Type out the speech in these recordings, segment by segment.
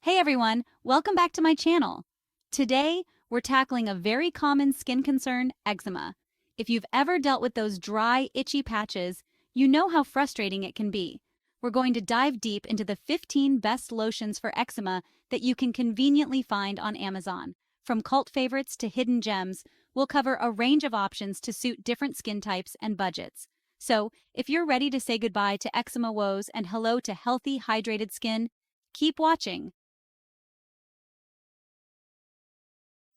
Hey everyone, welcome back to my channel. Today, we're tackling a very common skin concern, eczema. If you've ever dealt with those dry, itchy patches, you know how frustrating it can be. We're going to dive deep into the 15 best lotions for eczema that you can conveniently find on Amazon. From cult favorites to hidden gems, we'll cover a range of options to suit different skin types and budgets. So, if you're ready to say goodbye to eczema woes and hello to healthy, hydrated skin, keep watching.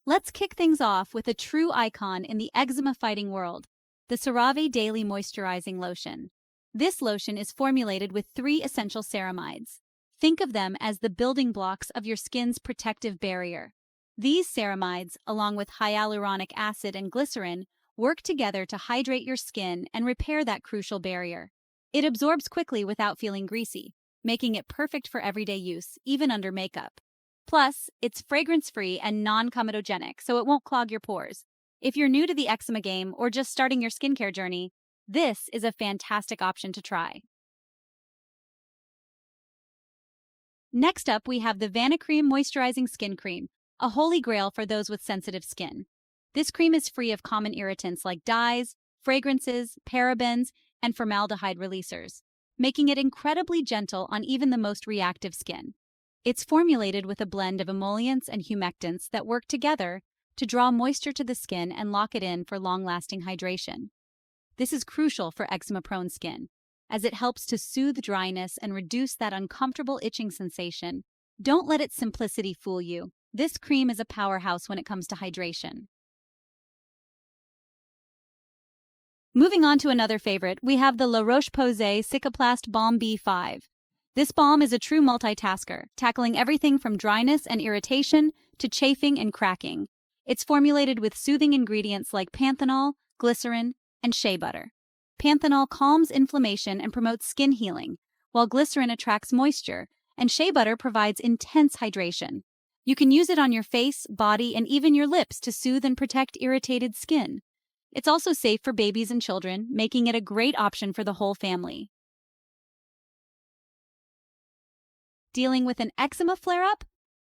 Let's kick things off with a true icon in the eczema-fighting world, the CeraVe Daily Moisturizing Lotion. This lotion is formulated with 3 essential ceramides. Think of them as the building blocks of your skin's protective barrier. These ceramides, along with hyaluronic acid and glycerin, work together to hydrate your skin and repair that crucial barrier. It absorbs quickly without feeling greasy, making it perfect for everyday use, even under makeup. Plus, it's fragrance-free and non-comedogenic, so it won't clog your pores. If you're new to the eczema game or just starting your skincare journey, this is a fantastic option to try. Next up, we have the Vanicream Moisturizing Skin Cream, a holy grail for those with sensitive skin. This cream is free of common irritants like dyes, fragrances, parabens, and formaldehyde releasers, making it incredibly gentle on even the most reactive skin. It's formulated with a blend of emollients and humectants that work together to draw moisture to the skin and lock it in for long-lasting hydration. This is crucial for eczema-prone skin, as it helps to soothe dryness and reduce that uncomfortable itching sensation. Don't let its simplicity fool you. This cream is a powerhouse when it comes to hydration. Moving on to another favorite, we have the La Roche-Posay Cicaplast Balm B5. This balm is a true multitasker, tackling everything from dryness and irritation to chafing and cracking. It's formulated with soothing ingredients like panthenol, glycerin, and shea butter. Panthenol calms inflammation and promotes skin healing, while glycerin attracts moisture, and shea butter provides intense hydration. You can use it on your face, body, and even your lips to soothe and protect irritated skin. It's also safe for babies and children, making it a great option for the whole family. Dealing with an eczema flare-up?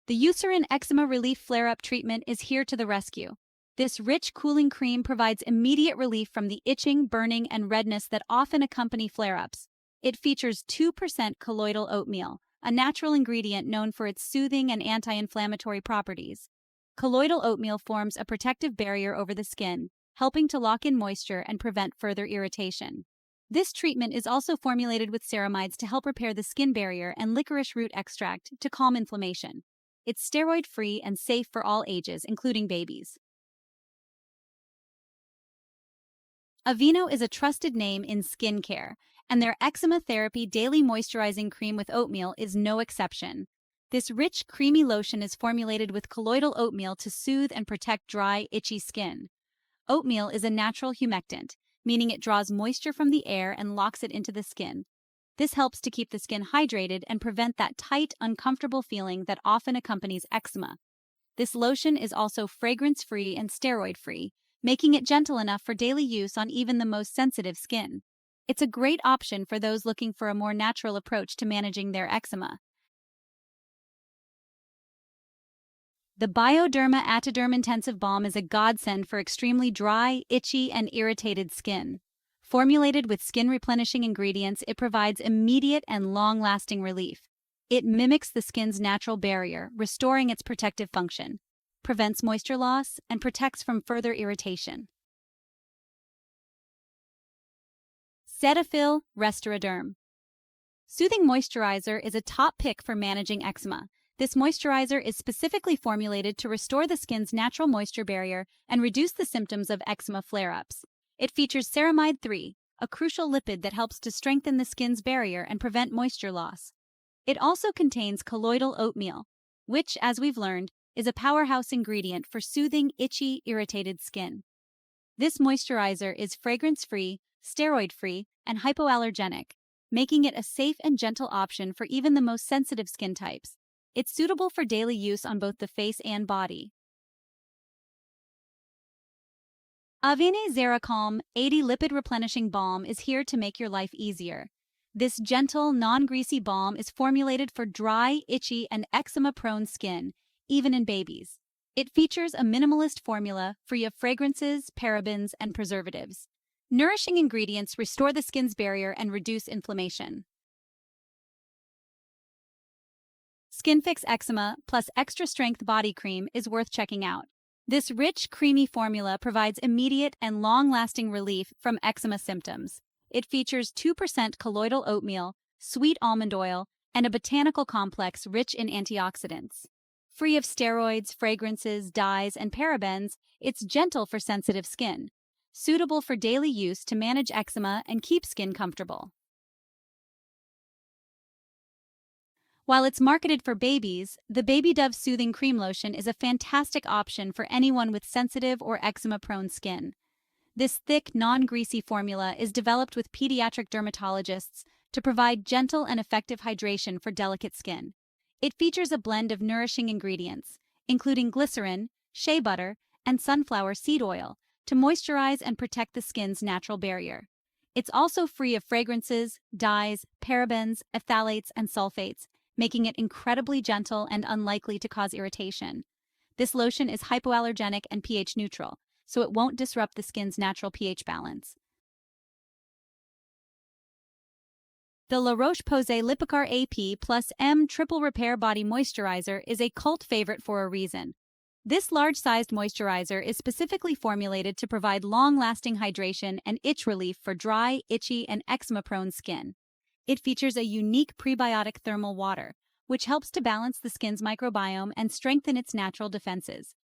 The Eucerin Eczema Relief Flare-Up Treatment is here to the rescue. This rich, cooling cream provides immediate relief from the itching, burning, and redness that often accompany flare-ups. It features 2% colloidal oatmeal, a natural ingredient known for its soothing and anti-inflammatory properties. Colloidal oatmeal forms a protective barrier over the skin, helping to lock in moisture and prevent further irritation. This treatment is also formulated with ceramides to help repair the skin barrier and licorice root extract to calm inflammation. It's steroid-free and safe for all ages, including babies. Aveeno is a trusted name in skincare, and their Eczema Therapy Daily Moisturizing Cream with Oatmeal is no exception. This rich, creamy lotion is formulated with colloidal oatmeal to soothe and protect dry, itchy skin. Oatmeal is a natural humectant, meaning it draws moisture from the air and locks it into the skin. This helps to keep the skin hydrated and prevent that tight, uncomfortable feeling that often accompanies eczema. This lotion is also fragrance-free and steroid-free, making it gentle enough for daily use on even the most sensitive skin. It's a great option for those looking for a more natural approach to managing their eczema. The Bioderma Atoderm Intensive Balm is a godsend for extremely dry, itchy, and irritated skin. Formulated with skin-replenishing ingredients, it provides immediate and long-lasting relief. It mimics the skin's natural barrier, restoring its protective function, prevents moisture loss, and protects from further irritation. Cetaphil RESTORADERM. Soothing Moisturizer is a top pick for managing eczema. This moisturizer is specifically formulated to restore the skin's natural moisture barrier and reduce the symptoms of eczema flare-ups. It features ceramide 3, a crucial lipid that helps to strengthen the skin's barrier and prevent moisture loss. It also contains colloidal oatmeal, which, as we've learned, is a powerhouse ingredient for soothing itchy, irritated skin. This moisturizer is fragrance-free, steroid-free, and hypoallergenic, making it a safe and gentle option for even the most sensitive skin types. It's suitable for daily use on both the face and body. Aveeno Calm 80 Lipid Replenishing Balm is here to make your life easier. This gentle, non-greasy balm is formulated for dry, itchy, and eczema-prone skin, even in babies. It features a minimalist formula free of fragrances, parabens, and preservatives. Nourishing ingredients restore the skin's barrier and reduce inflammation. Skin Fix Eczema plus Extra Strength Body Cream is worth checking out. This rich, creamy formula provides immediate and long-lasting relief from eczema symptoms. It features 2% colloidal oatmeal, sweet almond oil, and a botanical complex rich in antioxidants. Free of steroids, fragrances, dyes, and parabens, it's gentle for sensitive skin, suitable for daily use to manage eczema and keep skin comfortable. While it's marketed for babies, the Baby Dove Soothing Cream Lotion is a fantastic option for anyone with sensitive or eczema-prone skin. This thick, non-greasy formula is developed with pediatric dermatologists to provide gentle and effective hydration for delicate skin. It features a blend of nourishing ingredients, including glycerin, shea butter, and sunflower seed oil, to moisturize and protect the skin's natural barrier. It's also free of fragrances, dyes, parabens, phthalates, and sulfates, making it incredibly gentle and unlikely to cause irritation. This lotion is hypoallergenic and pH neutral, so it won't disrupt the skin's natural pH balance. The La Roche-Posay Lipicare AP plus M Triple Repair Body Moisturizer is a cult favorite for a reason. This large-sized moisturizer is specifically formulated to provide long-lasting hydration and itch relief for dry, itchy, and eczema-prone skin. It features a unique prebiotic thermal water, which helps to balance the skin's microbiome and strengthen its natural defenses.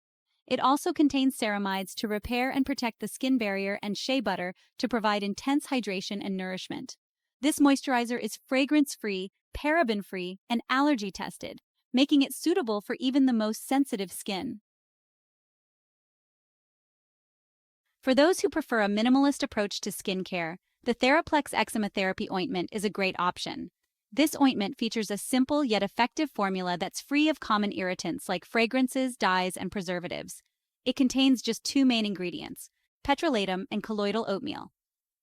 It also contains ceramides to repair and protect the skin barrier and shea butter to provide intense hydration and nourishment. This moisturizer is fragrance-free, paraben-free, and allergy-tested, making it suitable for even the most sensitive skin. For those who prefer a minimalist approach to skincare, the Theraplex Eczema Therapy Ointment is a great option. This ointment features a simple yet effective formula that's free of common irritants like fragrances, dyes, and preservatives. It contains just two main ingredients, petrolatum and colloidal oatmeal.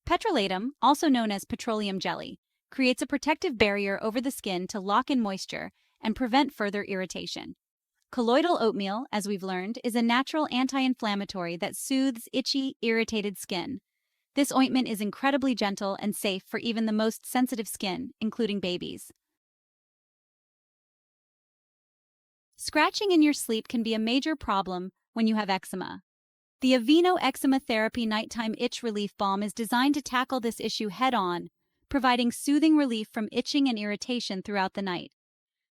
Petrolatum, also known as petroleum jelly, creates a protective barrier over the skin to lock in moisture and prevent further irritation. Colloidal oatmeal, as we've learned, is a natural anti-inflammatory that soothes itchy, irritated skin. This ointment is incredibly gentle and safe for even the most sensitive skin, including babies. Scratching in your sleep can be a major problem when you have eczema. The Aveeno Eczema Therapy Nighttime Itch Relief Balm is designed to tackle this issue head-on, providing soothing relief from itching and irritation throughout the night.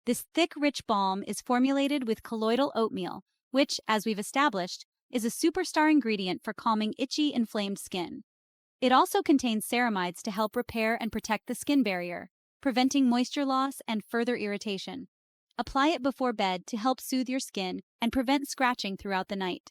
This thick, rich balm is formulated with colloidal oatmeal, which, as we've established, is a superstar ingredient for calming itchy, inflamed skin. It also contains ceramides to help repair and protect the skin barrier, preventing moisture loss and further irritation. Apply it before bed to help soothe your skin and prevent scratching throughout the night.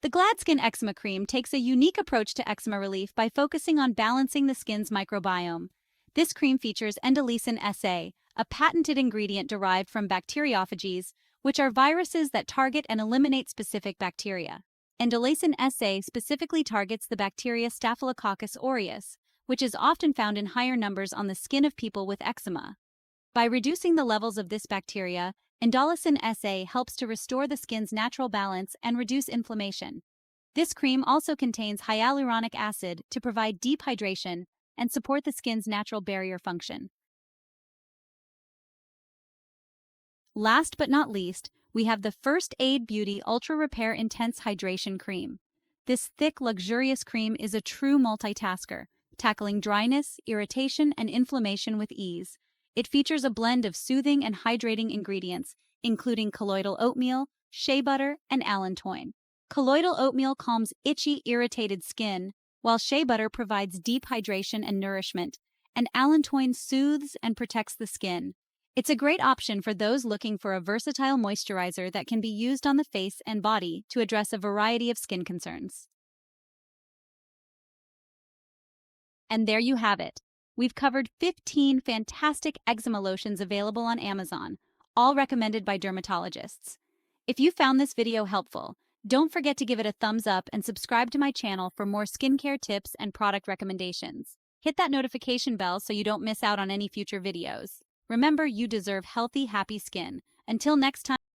The Gladskin Eczema Cream takes a unique approach to eczema relief by focusing on balancing the skin's microbiome. This cream features Endolysin SA, a patented ingredient derived from bacteriophages, which are viruses that target and eliminate specific bacteria. Endolysin SA specifically targets the bacteria Staphylococcus aureus, which is often found in higher numbers on the skin of people with eczema. By reducing the levels of this bacteria, Endolysin SA helps to restore the skin's natural balance and reduce inflammation. This cream also contains hyaluronic acid to provide deep hydration and support the skin's natural barrier function. Last but not least, we have the First Aid Beauty Ultra Repair Intense Hydration Cream. This thick, luxurious cream is a true multitasker, tackling dryness, irritation, and inflammation with ease. It features a blend of soothing and hydrating ingredients, including colloidal oatmeal, shea butter, and allantoin. Colloidal oatmeal calms itchy, irritated skin, while shea butter provides deep hydration and nourishment, and allantoin soothes and protects the skin. It's a great option for those looking for a versatile moisturizer that can be used on the face and body to address a variety of skin concerns. And there you have it. We've covered 15 fantastic eczema lotions available on Amazon, all recommended by dermatologists. If you found this video helpful, Don't forget to give it a thumbs up and subscribe to my channel for more skincare tips and product recommendations. Hit that notification bell so you don't miss out on any future videos. Remember, you deserve healthy, happy skin. Until next time.